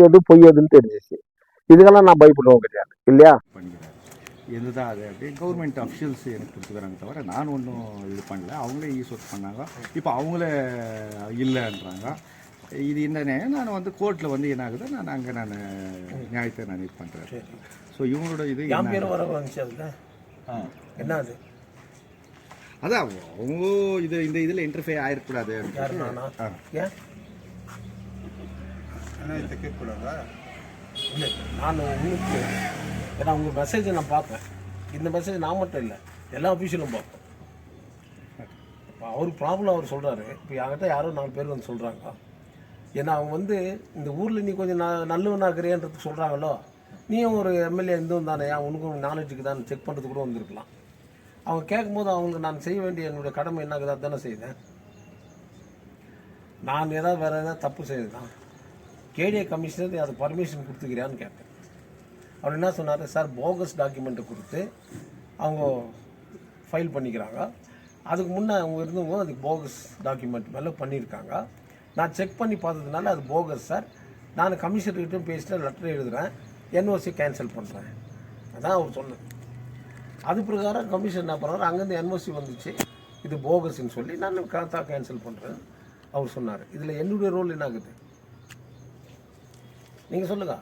எது பொய் எதுன்னு தெரிஞ்சிச்சு. இதுக்கெல்லாம் நான் பயப்படுவோம் கிடையாது இல்லையா. எதுதான் அது அப்படி கவர்மெண்ட் அஃபிஷியல்ஸ் எனக்கு கொடுத்துக்கிறாங்க தவிர நான் ஒன்றும் இது பண்ணல. அவங்களே ஈஸ்வர்ட் பண்ணாங்க. இப்போ அவங்களே இல்லைன்றாங்க. இது என்னன்னே நான் வந்து கோர்ட்டில் வந்து என்ன ஆகுது, நான் அங்கே நான் நியாயத்தை நான் இது பண்ணுறேன். ஸோ இவங்களோட இது என்ன அது அதான் அவங்க இது இந்த இதில் இன்டர்ஃபே ஆகிடக்கூடாது. கேட்கக்கூடாதா? இல்லை, நான் உங்களுக்கு ஏன்னா உங்கள் மெசேஜை நான் பார்ப்பேன். இந்த மெசேஜ் நான் மட்டும் இல்லை, எல்லா ஆஃபீஸிலும் பார்ப்பேன். இப்போ அவருக்கு ப்ராப்ளம் அவர் சொல்கிறாரு. இப்போ என்கிட்ட யாரோ 4 பேர் வந்து சொல்கிறாங்க. ஏன்னா அவங்க வந்து இந்த ஊரில் நீ கொஞ்சம் நல்லவனாக்குறியன்றது சொல்கிறாங்களோ, நீயும் ஒரு எம்எல்ஏ இருந்தும் தானே, உனக்கும் நாலேஜுக்கு தான் செக் பண்ணுறது கூட வந்திருக்கலாம். அவங்க கேட்கும்போது அவங்களுக்கு நான் செய்ய வேண்டிய என்னுடைய கடமை என்ன தானே செய்தேன். நான் ஏதாவது வேறு ஏதாவது தப்பு செய்தேன், கேடிஏ கமிஷனர் அது பர்மிஷன் கொடுத்துக்கிறியான்னு கேட்டேன். அவர் என்ன சொன்னார், சார் போகஸ் டாக்குமெண்ட்டை கொடுத்து அவங்க ஃபைல் பண்ணிக்கிறாங்க. அதுக்கு முன்னே அவங்க இருந்தவங்க அதுக்கு போகஸ் டாக்குமெண்ட் மேலே பண்ணியிருக்காங்க. நான் செக் பண்ணி பார்த்ததுனால அது போகஸ் சார். நான் கமிஷனர்கிட்ட பேசிட்டு லெட்டர் எழுதுகிறேன், என்ஓசி கேன்சல் பண்ணுறேன். அதான் அவர் சொன்னேன். அது பிரகாரம் கமிஷன் என்ன பண்ணுறாரு, அங்கேருந்து என்ஓசி வந்துச்சு, இது போகஸ்ன்னு சொல்லி நான் கேன்சல் பண்ணுறேன் அவர் சொன்னார். இதில் என்னுடைய ரோல் என்ன ஆகுது நீங்கள் சொல்லுங்க.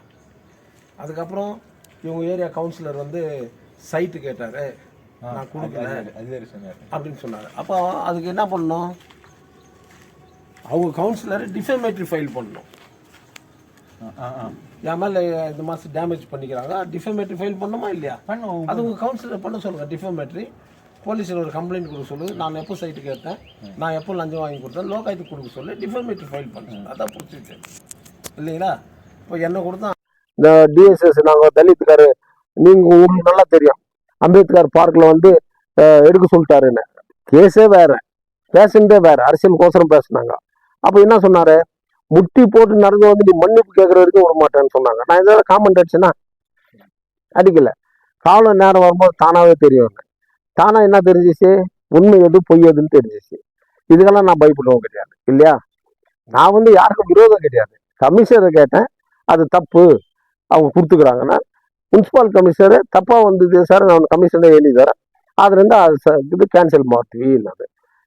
அதுக்கப்புறம் இவங்க ஏரியா கவுன்சிலர் வந்து சைட்டு கேட்டார், நான் கொடுக்கல அப்படின்னு சொன்னார். அப்போ அதுக்கு என்ன பண்ணணும், அவங்க கவுன்சிலர் டிஃபேமேட்டரி ஃபைல் பண்ணணும். என் மேலே இந்த மாதம் டேமேஜ் பண்ணிக்கிறாங்க, டிஃபேமேட்டரி ஃபைல் பண்ணணுமா இல்லையா? அது உங்கள் கவுன்சிலர் பண்ண சொல்லுங்கள். டிஃபேமேட்டரி போலீஸில் ஒரு கம்ப்ளைண்ட் கொடுக்க சொல்லுது, நான் எப்போ சைட்டு கேட்டேன், நான் எப்போ லஞ்சம் வாங்கி கொடுத்தேன், லோகாயத்துக்கு கொடுக்க சொல்லி டிஃபேமேட்டரி ஃபைல் பண்ணுறேன். அதான் பிடிச்சிருக்கு இல்லைங்களா? இப்போ என்ன கொடுத்தா இந்த டிஎஸ்எஸ் நாங்கள் தலித்துக்காரு, நீங்கள் உங்களுக்கு நல்லா தெரியும், அம்பேத்கர் பார்க்கில் வந்து எடுக்க சொல்லிட்டாருன்னு. கேஸே வேற, பேசுனதே வேற, அரசியல் கோசரம் பேசுனாங்க. அப்போ என்ன சொன்னார், முட்டி போட்டு நடந்து வந்து நீ மன்னிப்பு கேட்குற வரைக்கும் விட மாட்டேன்னு சொன்னாங்க. நான் இதெல்லாம் காமெண்ட் அடிச்சேன்னா அடிக்கல. காலம் நேரம் வரும்போது தானாகவே தெரியும். தானாக என்ன தெரிஞ்சிச்சு, உண்மை எது பொய் எதுன்னு தெரிஞ்சிச்சு. இதுக்கெல்லாம் நான் பயப்படுவோம் கிடையாது இல்லையா. நான் வந்து யாருக்கும் விரோதம் கிடையாது. கமிஷனரை கேட்டேன், அது தப்பு அவங்க கொடுத்துக்கிறாங்கன்னா, முனிசிபால் கமிஷனரு தப்பாக வந்தது சார், நான் கமிஷனரை எழுதி தரேன், அதுலேருந்து அது இது கேன்சல் மாற்றுவீன்னாரு.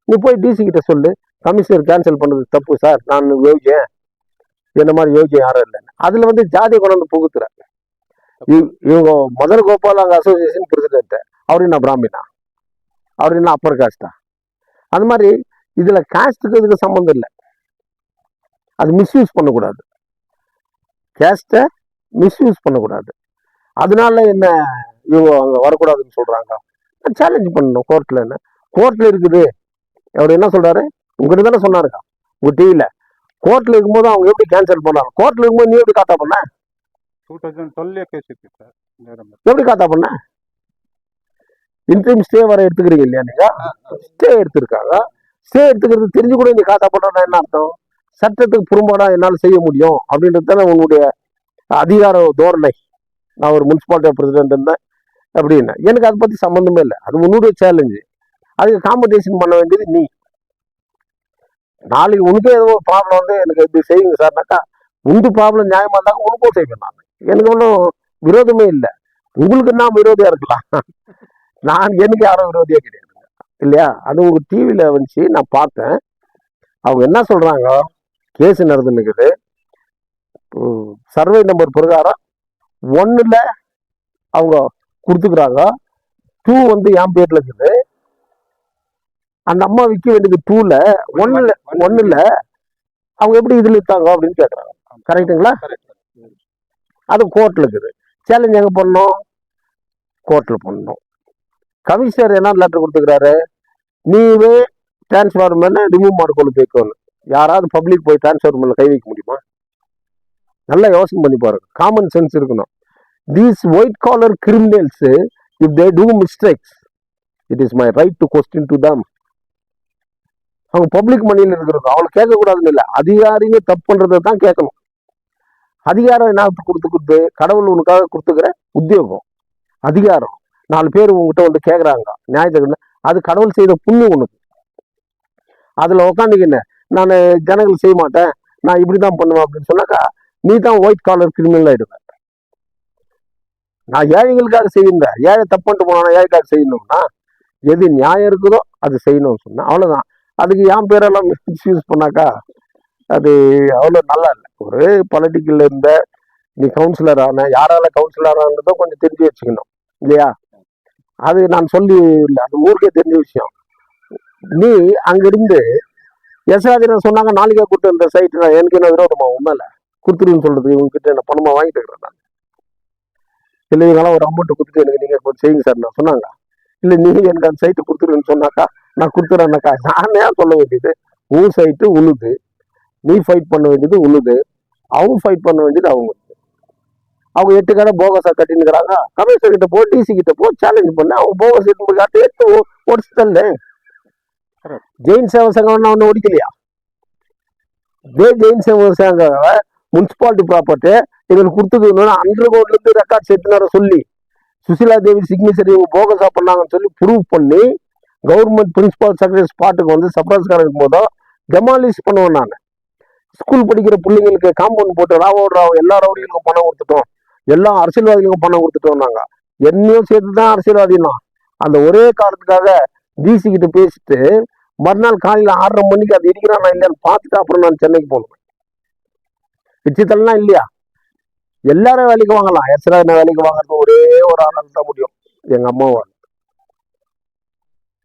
நீ போய் டிசி கிட்ட சொல்லு, கமிஷனர் கேன்சல் பண்ணது தப்பு சார், நான் யோகியன், என்ன மாதிரி யோகியம் யாரும் இல்லைன்னு. அதில் வந்து ஜாதியை கொண்டு வந்து புகுத்துறேன். இவங்க மதன் கோபால் அங்கே அசோசியேஷன் பிரசிடென்ட், அவர் என்ன பிராமினா, அவர் என்ன அப்பர் காஸ்டா? அந்த மாதிரி இதில் காஸ்ட்டுக்கு இதுக்கு சம்மந்தம் இல்லை. அது மிஸ்யூஸ் பண்ணக்கூடாது, கேஸ்ட்டை மிஸ்யூஸ் பண்ணக்கூடாது. அதனால என்ன இவங்க அங்கே வரக்கூடாதுன்னு சொல்கிறாங்க. சேலஞ்ச் பண்ணணும் கோர்ட்டில். என்ன கோர்ட்டில் இருக்குது, அவர் என்ன சொல்கிறாரு, உங்ககிட்ட தானே சொன்னாருக்கா உங்கள் டிவியில். கோர்ட்டில் இருக்கும்போது அவங்க எப்படி கேன்சல் பண்ணாங்க, கோர்ட்டில் இருக்கும்போது நீ எப்படி காத்தா பண்ண, 2012 கேஸ் இருக்கு சார், எப்படி காத்தா பண்ண? இன்ட்ரீம் ஸ்டே வர எடுத்துக்கிறீங்க இல்லையா, நீங்கள் ஸ்டே எடுத்துருக்காங்க. ஸ்டே எடுத்துக்கிறது தெரிஞ்சு கூட நீ காத்தா பண்ணுறோன்னா என்ன அர்த்தம்? சட்டத்துக்கு புறம்பாடா என்னால் செய்ய முடியும் அப்படின்றது தானே உங்களுடைய அதிகார தோரணை. நான் ஒரு முனிசிபாலிட்டி பிரசிடென்ட் இருந்தேன் அப்படின்னு, எனக்கு அதை பற்றி சம்மந்தமே இல்லை. அது உன்னுடைய சேலஞ்சு, அதுக்கு காம்படிஷன் பண்ண வேண்டியது நீ. நாளைக்கு உனக்கே ஏதோ ஒரு ப்ராப்ளம் வந்து எனக்கு இப்படி செய்யுங்க சார்னாக்கா, உண்டு ப்ராப்ளம் நியாயமாக இருந்தாங்க உனக்கும் செய்வேன். நான் எனக்கு ஒன்றும் விரோதமே இல்லை. உங்களுக்கு நான் விரோதியாக இருக்கலாம், நான் எனக்கு யாரும் விரோதியாக கிடையாது இல்லையா. அது உங்கள் டிவியில் வந்துச்சு, நான் பார்த்தேன். அவங்க என்ன சொல்கிறாங்க, கேஸ் நடந்துன்னுக்குது, சர்வே நம்பர் பிரகாரம் 1ல் அவங்க கொடுத்துக்கிறாங்க, 2 வந்து என் பேர்ல இருக்குது. அந்த அம்மா விற்க வேண்டியது 2ல், 1ல் அவங்க எப்படி இதில் விற்றாங்க அப்படின்னு கேட்குறாங்க. கரெக்டுங்களா? அது கோர்ட்டில் இருக்குது. சேலஞ்ச் எங்கே பண்ணணும், கோர்ட்டில் பண்ணணும். கமிஷனர் என்ன லெட்டர் கொடுத்துக்கிறாரு, நீவே டிரான்ஸ்ஃபார்மர்ல ரிமூவ் ಮಾಡಿಕೊಂಡು ಬೇಕோன்னு. யாராவது பப்ளிக் போய் டிரான்ஸ்ஃபார்மர்ல கை வைக்க முடியுமா? நல்லா யோசனை பண்ணி பாருங்க, காமன் சென்ஸ் இருக்கணும். These white collar criminals, if they do mistakes, it is my right to question to them. அவங்க பப்ளிக் மணியில் இருக்கிறது அவங்களை கேட்கக்கூடாதுன்னு இல்லை, அதிகாரிங்க தப்பு பண்றதை தான் கேட்கணும். அதிகாரம் என்ன கொடுத்து கடவுள் உனக்காக கொடுத்துக்கிற உத்தியோகம் அதிகாரம். 4 பேர் உங்ககிட்ட வந்து கேட்குறாங்க நியாயத்துக்கு, அது கடவுள் செய்த புண்ணியம் உனக்கு. அதில் உக்காந்துக்கின்னு நான் ஜனங்கள் செய்ய மாட்டேன், நான் இப்படி தான் பண்ணுவேன் அப்படின்னு சொன்னாக்கா நீ தான் ஒயிட் காலர் கிரிமினல் ஆயிடுவேன். நான் ஏழைகளுக்காக செய்யறேன். ஏழை தப்பு பண்ணிட்டு போனா ஏழைக்காக செய்யணும்னா எது நியாயம் இருக்குதோ அது செய்யணும்னு சொன்னேன். அவ்வளவுதான். அதுக்கு என் பேரெல்லாம் மிஸ்யூஸ் பண்ணாக்கா அது அவ்வளோ நல்லா இல்லை. ஒரு பொலிட்டிக்கல்ல இருந்த நீ கவுன்சிலர் ஆன, யாரால கவுன்சிலர் ஆனதோ கொஞ்சம் தெரிஞ்சு வச்சுக்கணும் இல்லையா? அது நான் சொல்லி இல்லை, அது ஊருக்கே தெரிஞ்ச விஷயம். நீ அங்கிருந்து யசராஜன் சொன்னாங்க நாளைக்கே கொடுத்து இந்த சைட் எனக்கு என்ன விரோதமா உண்மையில கொடுத்துருன்னு சொல்றது இவங்ககிட்ட என்ன பணமா வாங்கிட்டு இருக்கிறேன் நான். இல்லை இவங்களாம் ஒரு அமௌண்ட் கொடுத்துட்டு எனக்கு நீங்க கொஞ்சம் செய்யுங்க சார் நான் சொன்னாங்க. இல்லை நீங்க எனக்கு அந்த சைட்டு கொடுத்துருன்னு சொன்னாக்கா நான் கொடுத்துறேன்னாக்கா நானே சொல்ல வேண்டியது உன் சைட்டு உழுது, நீ ஃபைட் பண்ண வேண்டியது உழுது, அவங்க ஃபைட் பண்ண வேண்டியது அவங்க. அவங்க 8 கடை போகஸா கட்டினுக்கிறாங்க. கமிஷனர் கிட்ட போ, டிசி கிட்ட போ, சேலஞ்ச் பண்ணு. அவங்க போகஸ் எடுத்து ஒடிச்சு தள்ளு. ஜெயின் சேவா சங்கம் ஒண்ணு ஒடிக்கலையா? ஜெயின் சேவா சங்கம் முனிசிபாலிட்டி ப்ராப்பர்ட்டி எங்களுக்கு கொடுத்துக்கணும் அண்டர் கிரவுண்ட்ல இருந்து ரெக்கார்ட் செட்டுனார சொல்லி சுசிலா தேவி சிக்னேச்சர் இவங்க போகஸா பண்ணாங்கன்னு சொல்லி ப்ரூவ் பண்ணி கவர்மெண்ட் பிரின்சிபால் செக்ரட்டரி ஸ்பாட்டுக்கு வந்து சப்ராஸ்காரன் போதும் டெமாலிஷ் பண்ணுவேன் நான். ஸ்கூல் படிக்கிற பிள்ளைங்களுக்கு காம்பவுண்ட் போட்டு ராவோடுறாவும் எல்லா ரவுடிகளுக்கும் பணம் கொடுத்துட்டோம், எல்லா அரசியல்வாதிகளுக்கும் பணம் கொடுத்துட்டோம். நாங்க என்னையும் சேர்த்து தான் அரசியல்வாதினா அந்த ஒரே காரணத்துக்காக டிசி கிட்ட பேசிட்டு மறுநாள் காலையில 6:30 மணிக்கு அது இருக்கிறான் இல்லையான்னு பார்த்துட்டு அப்புறம் நான் சென்னைக்கு போகணும். பிச்சுத்தல்லாம் இல்லையா? எல்லாரும் வேலைக்கு வாங்கலாம். எஸ்ராஜ் வேலைக்கு வாங்குறது ஒரே ஒரு ஆளால் தான் முடியும். எங்க அம்மாவை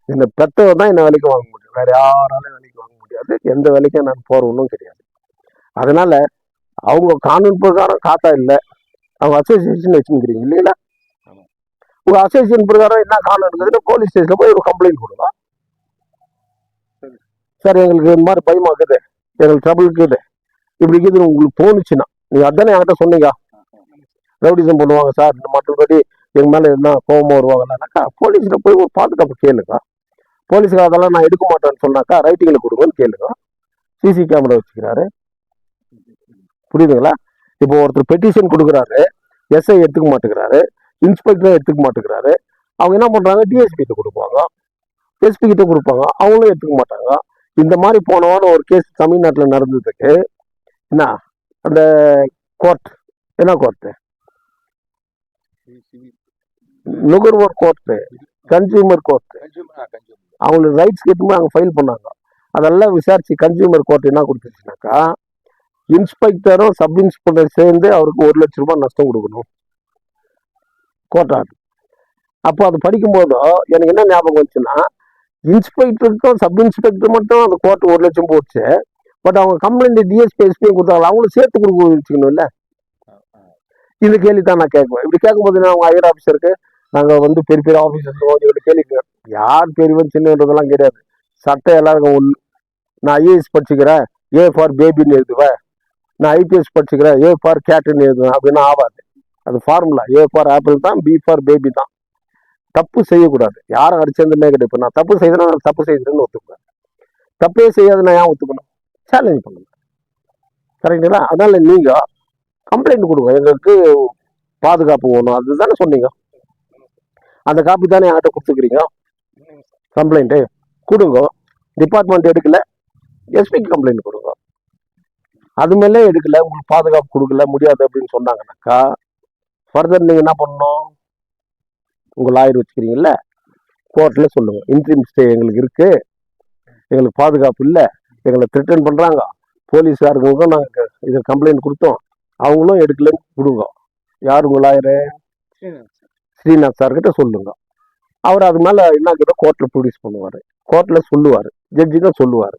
என்னை பெற்றவர் தான் என்ன வேலைக்கு வாங்க முடியும். வேற யாராலும் வேலைக்கு வாங்க முடியாது. எந்த வேலைக்கும் நான் போறவனும் கிடையாது. அதனால அவங்க கானூன் பிரகாரம் காத்தா இல்லை, அவங்க அசோசியேஷன் வச்சுருக்கிறீங்க இல்லைங்களா? உங்க அசோசியேஷன் பிரகாரம் என்ன காரணம் இருக்குதுன்னு போலீஸ் ஸ்டேஷன்ல போய் ஒரு கம்ப்ளைண்ட் கொடுங்க. சார் எங்களுக்கு இந்த மாதிரி பயமா இருக்குது, எங்களுக்கு ட்ரபிள் இருக்குது, இப்படி இருக்குது உங்களுக்கு தோணுச்சுன்னா நீங்க அதானே என்கிட்ட சொன்னீங்க. ரவுடிசம் பண்ணுவாங்க சார், மற்றபடி எங்க மேல என்ன கோபமா வருவாங்கன்னாக்கா போலீஸ்ல போய் ஒரு பாதுகாப்பு கேளுங்க. போலீஸுக்கு அதெல்லாம் நான் எடுக்க மாட்டேன்னு சொன்னாக்கா ரைட்டிங்ல கொடுங்கன்னு கேளுங்க. சிசி கேமரா வச்சுக்கிறாரு, புரியுதுங்களா? இப்போ ஒருத்தர் பெட்டிஷன் கொடுக்குறாரு, எஸ்ஐ எடுத்துக்க மாட்டேங்கிறாரு, இன்ஸ்பெக்டரும் எடுத்துக்க மாட்டேங்கிறாரு. அவங்க என்ன பண்றாங்க, டிஎஸ்பி கிட்ட கொடுப்பாங்க, எஸ்பி கிட்ட கொடுப்பாங்க, அவங்களும் எடுத்துக்க மாட்டாங்க. இந்த மாதிரி போன வாரம் ஒரு கேஸ் தமிழ்நாட்டில் நடந்ததுக்கு என்ன அந்த கோர்ட், என்ன கோர்ட்டு, நுகர்வோர் கோர்ட்டு, கன்சியூமர் கோர்ட்டு, அவங்களுக்கு ரைட்ஸ் கேட்டுமே அங்கே ஃபைல் பண்ணாங்க. அதெல்லாம் விசாரிச்சு கன்சியூமர் கோர்ட் என்ன கொடுத்துச்சுனாக்கா இன்ஸ்பெக்டரும் சப் இன்ஸ்பெக்டர் சேர்ந்து அவருக்கு 1 லட்சம் ரூபாய் நஷ்டம் கொடுக்கணும் கோர்ட் ஆர்டர். அப்போ அது படிக்கும்போது எனக்கு என்ன ஞாபகம் வந்துச்சுன்னா, இன்ஸ்பெக்டருக்கும் சப் இன்ஸ்பெக்டர் மட்டும் அந்த கோர்ட் 1 லட்சம் போச்சு. பட் அவங்க கம்ப்ளைண்ட் டிஎஸ்பி எஸ்பியும் கொடுத்தாங்க, அவங்களும் சேர்த்து கொடுக்க வச்சுக்கணும் இல்லை? இந்த கேள்வி தான் நான் கேட்குவேன். இப்படி கேட்கும்போது அவங்க ஹையர் ஆஃபீஸருக்கு நாங்கள் வந்து பெரிய பெரிய ஆஃபீஸர்ஸ் இவங்க கேள்வி யார் பெரியவன் சின்னன்றதெல்லாம் கிடையாது. சட்டம் எல்லாருக்கும் ஒன்று. நான் ஐஏஎஸ் படிச்சுக்கிறேன், ஏ ஃபார் பேபின்னு எழுதுவேன். நான் ஐபிஎஸ் படிச்சுக்கிறேன், ஏ ஃபார் கேட்டுன்னு எழுதுவேன். அப்படின்னா ஆகாது. அது ஃபார்முலா. ஏ ஃபார் ஆப்பிள் தான், பி ஃபார் பேபி தான். தப்பு செய்யக்கூடாது. யாரும் அடிச்சதுன்னே கிடையாது. இப்போ நான் தப்பு செய்தேன்னா நான் தப்பு செய்கிறேன்னு ஒத்துக்குவேன். தப்பே செய்யாது நான் ஏன் ஒத்துக்கணும்? சேலஞ்ச் பண்ணுங்க. கரெக்டுங்களா? அதனால நீங்க கம்ப்ளைண்ட் கொடுங்க, எங்களுக்கு பாதுகாப்பு வேணும், அதுதானே சொன்னீங்க. அந்த காப்பி தானே என்கிட்ட கொடுத்துக்கிறீங்க. கம்ப்ளைண்ட்டு கொடுங்க. டிபார்ட்மெண்ட் எடுக்கல, எஸ்பிக்கு கம்ப்ளைண்ட் கொடுங்க. அது மேலே எடுக்கல, உங்களுக்கு பாதுகாப்பு கொடுக்கல, முடியாது அப்படின்னு சொன்னாங்கன்னாக்கா ஃபர்தர் நீங்க என்ன பண்ணணும்? உங்க லாயர் வச்சுக்கிறீங்கல்ல, கோர்ட்ல சொல்லுங்க, இன்ட்ரீம் ஸ்டே எங்களுக்கு இருக்கு, எங்களுக்கு பாதுகாப்பு இல்லை, எங்களை த்ரெட்டன் பண்றாங்க, போலீஸாருக்கும் நாங்கள் இதை கம்ப்ளைண்ட் கொடுத்தோம், அவங்களும் எடுக்கலன்னு கொடுங்க. யார் உங்க லாயரு? ஸ்ரீநாத் சார்கிட்ட சொல்லுங்க. அவர் அது மேல என்ன கிட்ட கோர்ட்ல ப்ரொடியூஸ் பண்ணுவாரு, கோர்ட்ல சொல்லுவாரு, ஜட்ஜிக்கும் சொல்லுவாரு,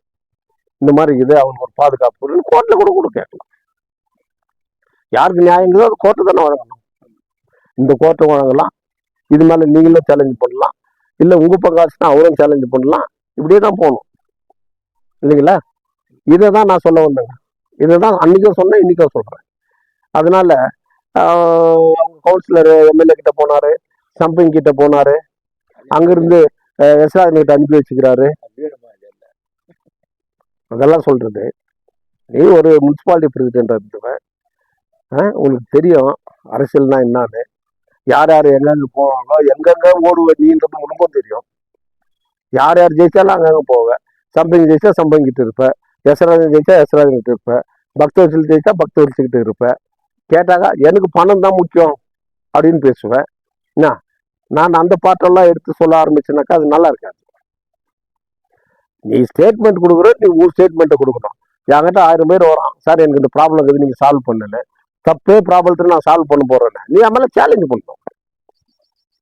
இந்த மாதிரி இது அவங்களுக்கு ஒரு பாதுகாப்பு கோர்ட்ல கூட கேட்கலாம். யாருக்கு நியாயங்களோ அது கோர்ட்டு தானே வழங்கணும். இந்த கோர்ட்டை வழங்கலாம், இது மேல நீங்களும் சேலஞ்ச் பண்ணலாம், இல்லை உங்க பங்காச்சுன்னா அவரும் சேலஞ்ச் பண்ணலாம். இப்படியே தான் போகணும் இல்லைங்களா? இதை தான் நான் சொல்ல வந்தேங்க. இதை தான் அன்னைக்கும் சொன்னேன், இன்னைக்கும் சொல்றேன். அதனால அவங்க கவுன்சிலர் எம்எல்ஏ கிட்ட போனாரு, சம்பிங் கிட்ட போனாரு, அங்கிருந்து எஸ்ராஜன் கிட்ட அனுப்பி வச்சுக்கிறாரு. அதெல்லாம் சொல்றது நீ ஒரு முனிசிபாலிட்டி பிரசிடென்ட் இருந்துவேன், உங்களுக்கு தெரியும் அரசியல்னா என்னன்னு, யார் யார் எங்கெங்க போவாங்க, எங்கெங்க ஓடுவேன் நீன்றது உனக்கும் தெரியும். யார் யார் ஜெயிச்சாலும் அங்கங்க போவேன். சம்பிங் ஜெயிச்சா சம்பிங் கிட்ட இருப்பேன், எஸ்ராஜன் ஜெயிச்சா எஸ்ராஜன் கிட்ட இருப்பேன், பக்தவச்சல் ஜெயிச்சா பக்தவச்சல்கிட்ட இருப்பேன். கேட்டாக்கா எனக்கு பணம் தான் முக்கியம் அப்படின்னு பேசுவேன். என்ன, நான் அந்த பாட்டெல்லாம் எடுத்து சொல்ல ஆரம்பிச்சேனாக்கா அது நல்லா இருக்காது. நீ ஸ்டேட்மெண்ட் கொடுக்குற, நீ ஊர் ஸ்டேட்மெண்ட்டை கொடுக்கணும். என்கிட்ட 1000 பேர் வரான், சார் எனக்கு இந்த ப்ராப்ளம் இருக்குது, நீங்கள் சால்வ் பண்ணல, தப்பே ப்ராப்ளத்தில் நான் சால்வ் பண்ண போறேன்னு நீ மேலே சேலஞ்ச் பண்ணணும்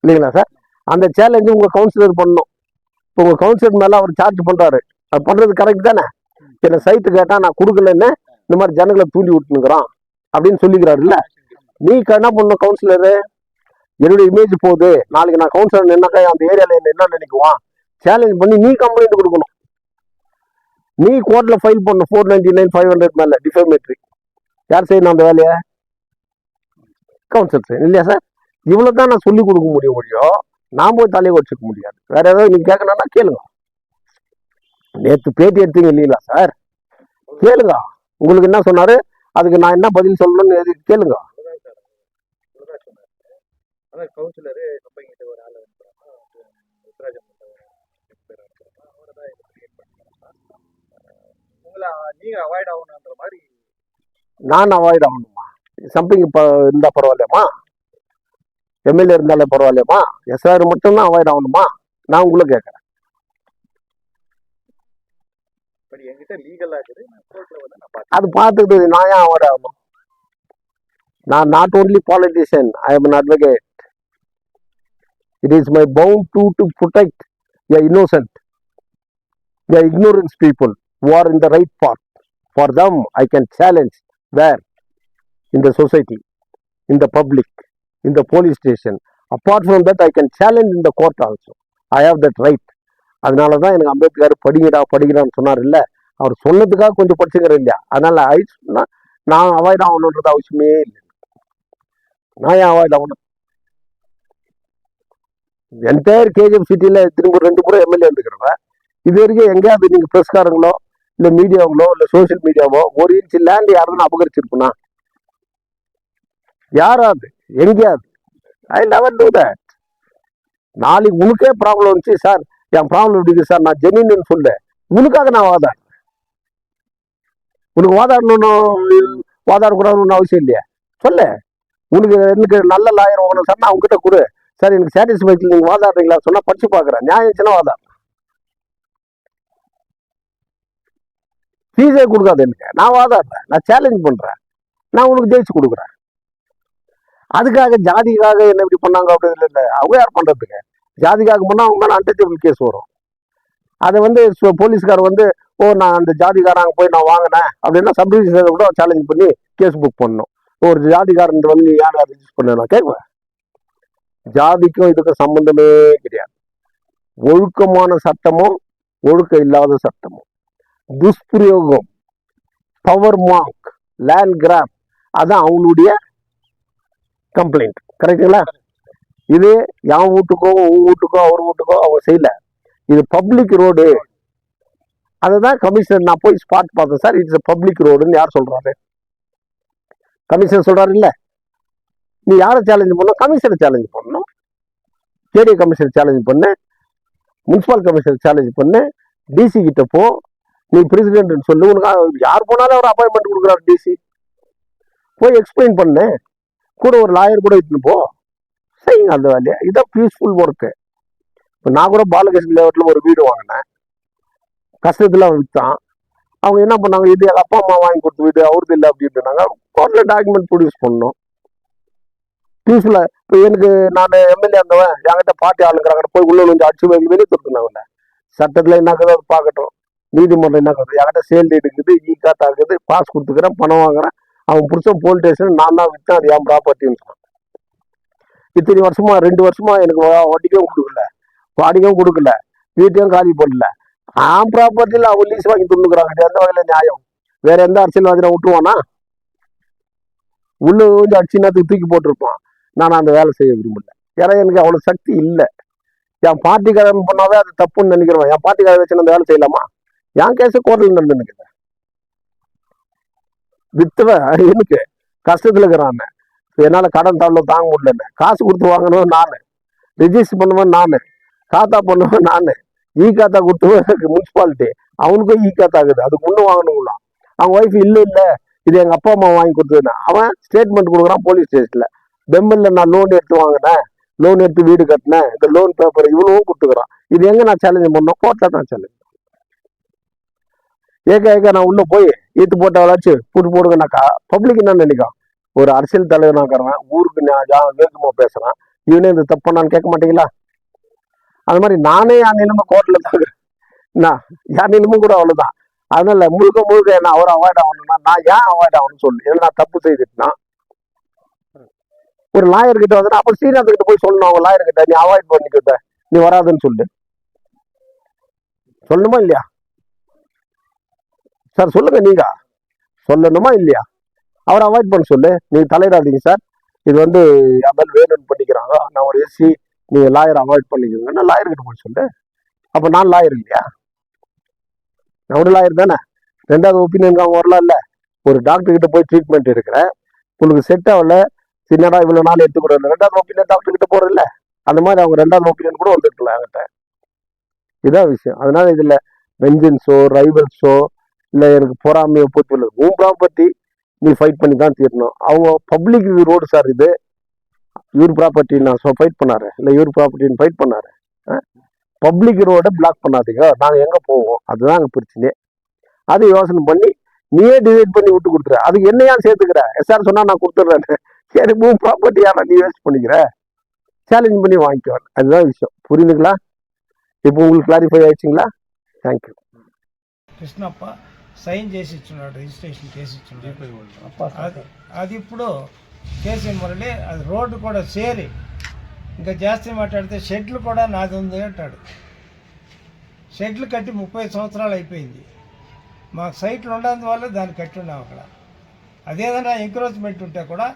இல்லைங்களா சார்? அந்த சேலஞ்சு உங்கள் கவுன்சிலர் பண்ணணும். இப்போ உங்கள் கவுன்சிலர் மேலே அவர் சார்ஜ் பண்ணுறாரு, அது பண்ணுறது கரெக்ட் தானே? என்ன சைட்டு கேட்டால் நான் கொடுக்கலன்னு இந்த மாதிரி ஜனங்களை தூண்டி விட்டுனுக்குறான் அப்படின்னு சொல்லிக்கிறாரு இல்லை? நீ என்ன பண்ணணும், கவுன்சிலரு என்னுடைய இமேஜ் போகுது, நாளைக்கு நான் கவுன்சிலர் நின்னாக்கா அந்த ஏரியாவில் என்ன நினைக்குவான், சேலஞ்ச் பண்ணி நீ கம்ப்ளைண்ட் கொடுக்கணும். நீ கோர்ட்ல ஃபைல் பண்ணணும் 499 500 மேல டிஃபேமேட்டரி. யார் செய்யணும் அந்த வேலையை? கவுன்சிலர் செய்யணும் இல்லையா சார்? இவ்வளவு தான் நான் சொல்லி கொடுக்க முடியும். நான் போய் தலையை வச்சுக்க முடியாது. வேற ஏதாவது நீங்க கேட்கணும்னா கேளுங்க. நேற்று பேட்டி எடுத்தீங்க இல்லைங்களா சார்? கேளுங்க, உங்களுக்கு என்ன சொன்னாரு, அதுக்கு நான் என்ன பதில் சொல்லணும்னு எதுக்கு கேளுங்க. நான் அவாய்ட் ஆகணுமா? சம்திங் இப்போ இருந்தா பரவாயில்லையம்மா, எம்எல்ஏ இருந்தாலே பரவாயில்லையம்மா, எஸ்ஆர் மட்டும்தான் அவாய்ட் ஆகணுமா? நான் உங்களை கேட்கறேன். அது பார்த்துக்கிட்டு நான் ஏன் அவாய்ட் ஆகணும்? நான் not only politician, I am an advocate. It is my bound to protect the innocent, the ignorant people who are in the right path. For them, I can challenge where? In the society, in the public, in the police station. Apart from that, I can challenge in the court also. I have that right. அதனால தான் எனக்கு அம்பேத்கர் படிக்கிறான்னு சொன்னார் இல்லை? அவர் சொன்னதுக்காக கொஞ்சம் படிச்சுக்கிற இல்லையா? அதனால நான் அவாய்ட் ஆகணுன்றது அவசியமே இல்லை. நான் ஏன் அவாய்ட் ஆகணும்? என்டையர் கேஜிஎஃப் சிட்டியில் திரும்ப 2 முறை எம்எல்ஏ இருந்துக்கிறவன் இது வரைக்கும் எங்கேயாவது நீங்கள் ப்ரெஸ்காரங்களோ இல்லை மீடியாவங்களோ இல்லை சோசியல் மீடியாவோ 1 இன்ச் லேண்ட் யாருன்னு அபகரிச்சிருக்குண்ணா? யாராவது எங்கேயாவது? I never do that. நாளைக்கு உனக்கே ப்ராப்ளம் வந்துச்சு, சார் என் ப்ராப்ளம் எப்படி சார், நான் ஜெனின்னு சொல்ல, உனக்காக நான் வாதாடுறேன். உனக்கு வாதாடக்கூடாதுன்னு அவசியம் இல்லையா? சொல்ல, உனக்கு எனக்கு நல்ல லாயர் வாங்கணும் சார், நான் உங்ககிட்ட கொடு சார், எனக்கு சாட்டிஸ்ஃபைக்கில் நீங்கள் வாதாடுறீங்களா சொன்னால் படிச்சு பார்க்குறேன், நியாயம் சின்ன வாதாடுறேன். ஃபீஸே கொடுக்காது எனக்கு, நான் வாதாடுறேன், நான் சேலஞ்ச் பண்ணுறேன், நான் உனக்கு ஜெயிச்சு கொடுக்குறேன். அதுக்காக ஜாதிக்காக என்ன இப்படி பண்ணாங்க அப்படி இல்லை, அவங்க யார் பண்ணுறதுக்கு? ஜாதிக்காக பண்ணால் அவங்க மேலே அன்டச்சபிள் கேஸ் வரும். அதை போலீஸ்கார் நான் அந்த ஜாதிக்காரங்க போய் நான் வாங்கினேன் அப்படின்னா சப்டிவிஷன் கூட சேலஞ்ச் பண்ணி கேஸ் புக் பண்ணணும். ஒரு ஜாதிக்காரன் நீ யார் ரிஜிஸ்டர் பண்ண நான் கேட்குவேன். ஜாதிக்கும் இதுக்கும் சம்பந்தமே கிடையாது. ஒழுக்கமான சட்டமும் ஒழுக்கம் இல்லாத சட்டமும், துஷ்பிரயோகம், பவர் மார்க், லேண்ட் கிராப், அதான் அவங்களுடைய கம்ப்ளைண்ட். கரெக்டுங்களா? இது என் வீட்டுக்கோ உன் வீட்டுக்கோ அவர் வீட்டுக்கோ அவங்க செய்யல, இது பப்ளிக் ரோடு. அதுதான் கமிஷனர், நான் போய் ஸ்பாட் பார்த்தேன் சார், இட்ஸ் பப்ளிக் ரோடுன்னு யார் சொல்றாரு? கமிஷனர் சொல்றாரு இல்ல. நீ யாரை சேலஞ்ச் பண்ணணும்? கமிஷனை சேலஞ்ச் பண்ணணும். கேடிஏ கமிஷனர் சேலஞ்ச் பண்ணு, முனிசிபல் கமிஷனர் சேலஞ்ச் பண்ணு, டிசி கிட்ட போ, நீ பிரசிடென்ட் சொல்லு. உனக்கு யார் போனாலும் ஒரு அப்பாயின்மெண்ட் கொடுக்குறாரு டிசி, போய் எக்ஸ்பிளைன் பண்ணு, கூட ஒரு லாயர் கூட இட்டுன்னு போ, செய்யுங்க அந்த வேலையை. இதான் பீஸ்ஃபுல் ஒர்க்கு. இப்போ நான் கூட பாலகிருஷ்ண லேஅவுட்டில் ஒரு வீடு வாங்கினேன், கஷ்டத்தில் அவன் விற்றான். அவங்க என்ன பண்ணாங்க, இது எங்கள் அப்பா அம்மா வாங்கி கொடுத்த வீடு, அவருக்கு இல்லை அப்படின்னாங்க. கோர்ட்டில் டாக்குமெண்ட் ப்ரொடியூஸ் பண்ணணும் பீஸ்ஃபுல்லாக. இப்போ எனக்கு நான் எம்எல்ஏ இருந்தவன், என்கிட்ட பார்ட்டி ஆளுங்கிறாங்க, போய் உள்ள கொஞ்சம் அடிச்சு வெளியே கொடுத்துனாங்கல்ல. சட்டத்தில் என்ன இருக்குது அது பார்க்கட்டும், நீதிமன்றம் என்ன இருக்குது, என்கிட்ட சேல் டீட் இருக்குது, காத்தா இருக்குது, பாஸ் கொடுத்துக்கிறேன், பணம் வாங்குறேன், அவன் புருஷன் போலீஸ் ஸ்டேஷன் நான் தான் விற்றேன், அது என் ப்ராப்பர்ட்டின்னு சொன்னான். இத்தனை வருஷமா 2 வருஷமா எனக்கு வட்டிக்கும் கொடுக்கல, வாடிக்கையும் கொடுக்கல, வீட்டையும் காலி பண்ணல, ஆம் ப்ராப்பர்ட்டியில் அவங்க லீஸ் வாங்கி துண்ணுக்குறாங்க. எந்த வகையில நியாயம்? வேற எந்த அரசியல்வாதியை விட்டுருவானா? உள்ள கொஞ்சம் அடிச்சுனாத்துக்கு தூக்கி போட்டிருப்பான். நான் அந்த வேலை செய்ய விரும்பல, ஏன்னா எனக்கு அவ்வளவு சக்தி இல்லை. என் பார்ட்டிக்காரன் பண்ணாவே அது தப்புன்னு நினைக்கிறேன். என் பார்ட்டிக்கார வச்சு அந்த வேலை செய்யலாமா? என் கேஸ கோர்ட்டில் நடந்துன்னு வித்துவன் எனக்கு கஷ்டத்துல இருக்கிறான், என்னால கடன் தாழ்வு தாங்க முடியல, காசு கொடுத்து வாங்கணும் நானு, ரிஜிஸ்டர் பண்ணுவேன் நானு, காத்தா பண்ணுவேன் நானு, கொடுத்துவேன் முனிசிபாலிட்டி, அவனுக்கும் காத்தா ஆகுது, அதுக்கு ஒண்ணு வாங்கணுங்களா? அவங்க ஒய்ஃப் இல்லை இது எங்க அப்பா அம்மா வாங்கி கொடுத்ததுன்னு அவன் ஸ்டேட்மெண்ட் கொடுக்குறான் போலீஸ் ஸ்டேஷன்ல. பெம்பிள்ல நான் லோன் எடுத்து வாங்கினேன், லோன் எடுத்து வீடு கட்டினேன், இந்த லோன் பேப்பர் இவ்வளவும் கொடுத்துக்கிறான். இது எங்க நான் சேலஞ்ச் பண்ணோம்? கோர்ட்ல தான் சேலஞ்ச். ஏக்க நான் உள்ள போய் ஈத்து போட்டவளாச்சு கூட்டு போடுங்கனாக்கா பப்ளிக் என்ன நினைக்கும்? ஒரு அரசியல் தலைவனாக்கிறவன் ஊருக்கு வேகமா பேசுறான், இவனே இந்த தப்பானான்னு கேட்க மாட்டீங்களா? அது மாதிரி நானே என் நிலைமை கோர்ட்ல தான் என் நிலைமை கூட அவ்வளவுதான். அதனால முழுக்க என்ன அவர் அவாய்ட் ஆகணும்னா நான் ஏன் அவாய்ட் ஆகணும்னு சொல்லு. ஏன்னா நான் தப்பு செய்துட்டுனா ஒரு லாயர் கிட்ட வந்து அப்ப ஸ்ரீநாத் கிட்ட போய் சொல்லணும், அவங்க லாயர் கிட்ட நீ அவாய்ட் பண்ணிக்கிட்ட, நீ வராதுன்னு சொல்லு. சொல்லணுமா இல்லையா சார்? சொல்லுங்க, நீங்க சொல்லணுமா இல்லையா? அவர் அவாய்ட் பண்ண சொல்லு, நீங்க தலையிடாதீங்க சார், இது வந்து என் மேல் வேணும்னு பண்ணிக்கிறாங்க, நான் ஒரு எஸ்சி, நீங்க லாயர் அவாய்ட் பண்ணிக்கோங்கன்னா லாயர் கிட்ட போய் சொல்லு. அப்ப நான் லாயர் இல்லையா? நான் ஒரு லாயர் தானே. ரெண்டாவது ஒப்பீனியன் அவங்க வரலாம் இல்ல. ஒரு டாக்டர் கிட்ட போய் ட்ரீட்மெண்ட் எடுக்கிறேன், உங்களுக்கு செட் ஆகல, சின்னடா இவ்வளவு நாள் எடுத்துக்கூடாது, ரெண்டாவது ஒப்பீனியன் டாக்டர் கிட்ட போறது இல்ல. அந்த மாதிரி அவங்க ரெண்டாவது ஒப்பீனியன் கூட வந்துருக்கலாம் என்கிட்ட. இதான் விஷயம். அதனால இதுல வெஞ்சன்ஸோ ரைவல்ஸோ இல்ல எனக்கு பொறாமையோ போட்டு இல்லை. உன் ப்ராப்பர்ட்டி நீ ஃபைட் பண்ணி தான் தீரணும். அவங்க பப்ளிக் ரோடு சார், இது இவர் ப்ராப்பர்ட்டி நான் ஃபைட் பண்ணாரு இல்லை இவர் ப்ராப்பர்ட்டின்னு ஃபைட் பண்ணாரு. பப்ளிக் ரோட பிளாக் பண்ணாதீங்க, நாங்கள் எங்கே போவோம், அதுதான் அங்கே பிரச்சனையே. அது யோசனை பண்ணி நீயே டிசைட் பண்ணி விட்டு கொடுத்துற. அதுக்கு என்னையா சேர்த்துக்கிற? எஸ்ஆர் சொன்னா நான் கொடுத்துட்றேன், சரி மூணு ப்ராப்பர்ட்டியா நீ வேஸ்ட் பண்ணிக்கிற, சேலஞ்ச் பண்ணி வாங்கிக்குவேன். அதுதான் விஷயம். புரியுதுங்களா? இப்போ உங்களுக்கு கிளாரிஃபை ஆயிடுச்சுங்களா? Thank you. కృష్ణప్ప సైన్ చేసి ఇచ్చున్నాడు, రిజిస్ట్రేషన్ చేసి ఇచ్చున్నాడు. అది ఇప్పుడు కేసీ మురళి అది రోడ్డు కూడా చేరి ఇంకా జాస్తి మాట్లాడితే షెడ్లు కూడా నాది ఉంది అంటాడు. షెడ్లు కట్టి 30 సంవత్సరాలు అయిపోయింది. మాకు సైట్లు ఉండడం దాన్ని కట్టి ఉన్నాం అక్కడ. అదేదైనా ఎంకరేజ్మెంట్ ఉంటే కూడా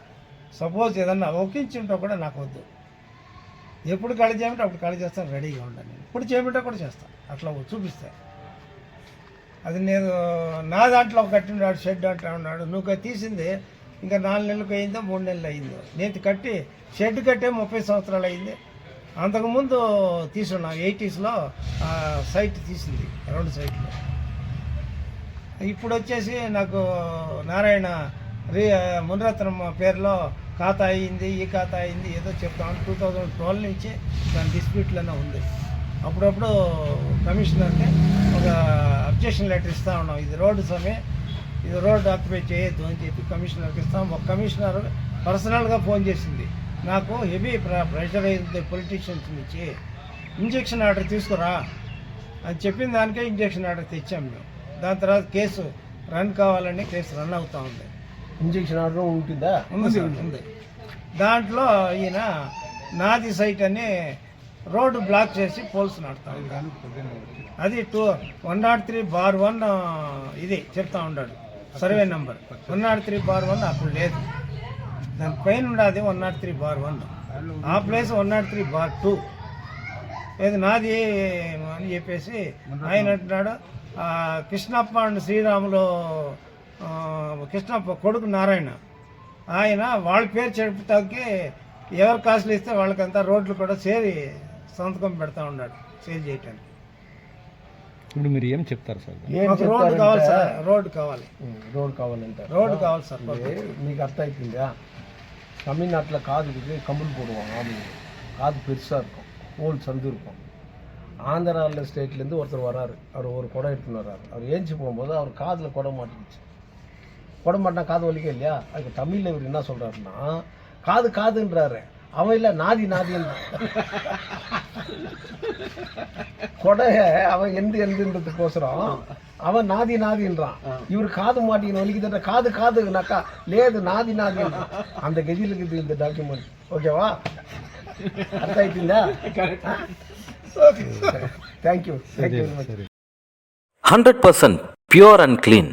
సపోజ్ ఏదన్నా ఒకించి ఉంటే కూడా నాకు వద్దు. ఎప్పుడు ఖాళీ చేయమంటే అప్పుడు ఖాళీ చేస్తాను, రెడీగా ఉంటాను. నేను ఇప్పుడు చేయమంటే కూడా చేస్తాను, అట్లా చూపిస్తాను. అది నేను నా దాంట్లో కట్టినాడు షెడ్ అంటా ఉన్నాడు. నువ్వు తీసింది ఇంకా 4 నెలలకు అయిందో 3 నెలలు అయిందో. నేను కట్టి షెడ్ కట్టే 30 సంవత్సరాలు అయింది. అంతకుముందు తీసుకున్నాం 80sలో సైట్ తీసింది, 2 సైట్లు. ఇప్పుడు వచ్చేసి నాకు నారాయణ మునిరత్నం పేరులో ఖాతా అయింది, ఈ ఖాతా అయింది ఏదో చెప్తాను. 2012 నుంచి దాని డిస్ప్యూట్లోనే ఉంది. అప్పుడప్పుడు కమిషనర్కి ఒక అబ్జెక్షన్ లెటర్ ఇస్తూ ఉన్నాం, ఇది రోడ్డు సమయం, ఇది రోడ్డు ఆక్యుపై చేయొద్దు అని చెప్పి కమిషనర్కి ఇస్తాం. ఒక కమిషనర్ పర్సనల్గా ఫోన్ చేసింది నాకు, హెవీ ప్రెషర్ అయింది పొలిటీషియన్స్ నుంచి, ఇంజక్షన్ ఆర్డర్ తీసుకురా అని చెప్పిన దానికే ఇంజక్షన్ ఆర్డర్ తెచ్చాం మేము. దాని తర్వాత కేసు రన్ కావాలని కేసు రన్ అవుతూ ఉంది. ఇంజక్షన్ ఆర్డర్ ఉంటుందా? ఉంది. దాంట్లో ఈయన నాది సైట్ అని రోడ్డు బ్లాక్ చేసి పోల్స్ నడతా ఉంటాడు. అది 103/1 ఇది చెప్తా ఉన్నాడు, సర్వే నెంబర్ 103/1 అప్పుడు లేదు, దాని పైన ఉండదు 103/1. ఆ ప్లేస్ 103/2 ఏది నాది అని చెప్పేసి ఆయన అంటున్నాడు. కృష్ణప్ప అండ్ శ్రీరాములు, కృష్ణప్ప కొడుకు నారాయణ, ఆయన వాళ్ళ పేరు చెప్పుతాకి ఎవరు కాసులు ఇస్తే వాళ్ళకంతా రోడ్లు కూడా చేరి సంతకం పెడతా ఉన్నాడు సేల్ చేయటానికి. ఇప్పుడు మీరు ఏం చెప్తారు సార్? మాకు రోడ్డు కావాలి సార్, రోడ్డు కావాలి, రోడ్ కావాలంటే రోడ్డు కావాలి సార్. మీకు அர்த்தம் ஆயிடுங்களா? தமிழ்நாட்டில் காதுக்கு கம்பல் போடுவாங்க, அது காது பெருசாக இருக்கும், ஹோல் சந்து இருக்கும். ஆந்திராவில் ஸ்டேட்லேருந்து ஒருத்தர் வராரு, அவர் ஒரு குடம் எடுத்துன்னு வர்றாரு. அவர் ஏஞ்சி போகும்போது அவர் காதில் குடம் மாட்டிக்கிச்சு. குடம் மாட்டினா காது வலிக்க இல்லையா? அதுக்கு தமிழில் இவர் என்ன சொல்கிறாருன்னா, காது காதுன்றாரு, அவன் இல்லை நாதி நாதின்னு. கொடைய அவன் எந்ததுக்கோசரம் அவன் நாதி நாதின்றான், இவர் காது மாட்டின்னு வலிக்குதுன்ற, காது காதுனாக்கா லேது நாதி நாதி. அந்த கதியில் இருக்குது இந்த டாக்குமெண்ட். ஓகேவா? அர்த்தம் ஆயிடுங்களா? Thank you. 100% pure and clean.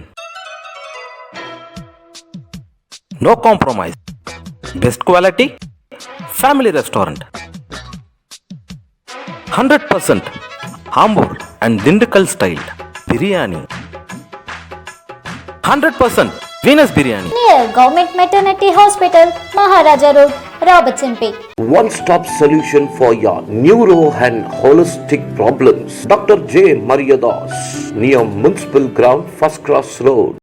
No compromise. Best quality. Family restaurant. 100% Ambur and Dindigul style biryani. 100% Venus biryani. Near Government Maternity Hospital, Maharaja Road, Robertson Peak. One-stop solution for your neuro and holistic problems. Dr. J. Mariadas, near Municipal Ground, First Cross Road.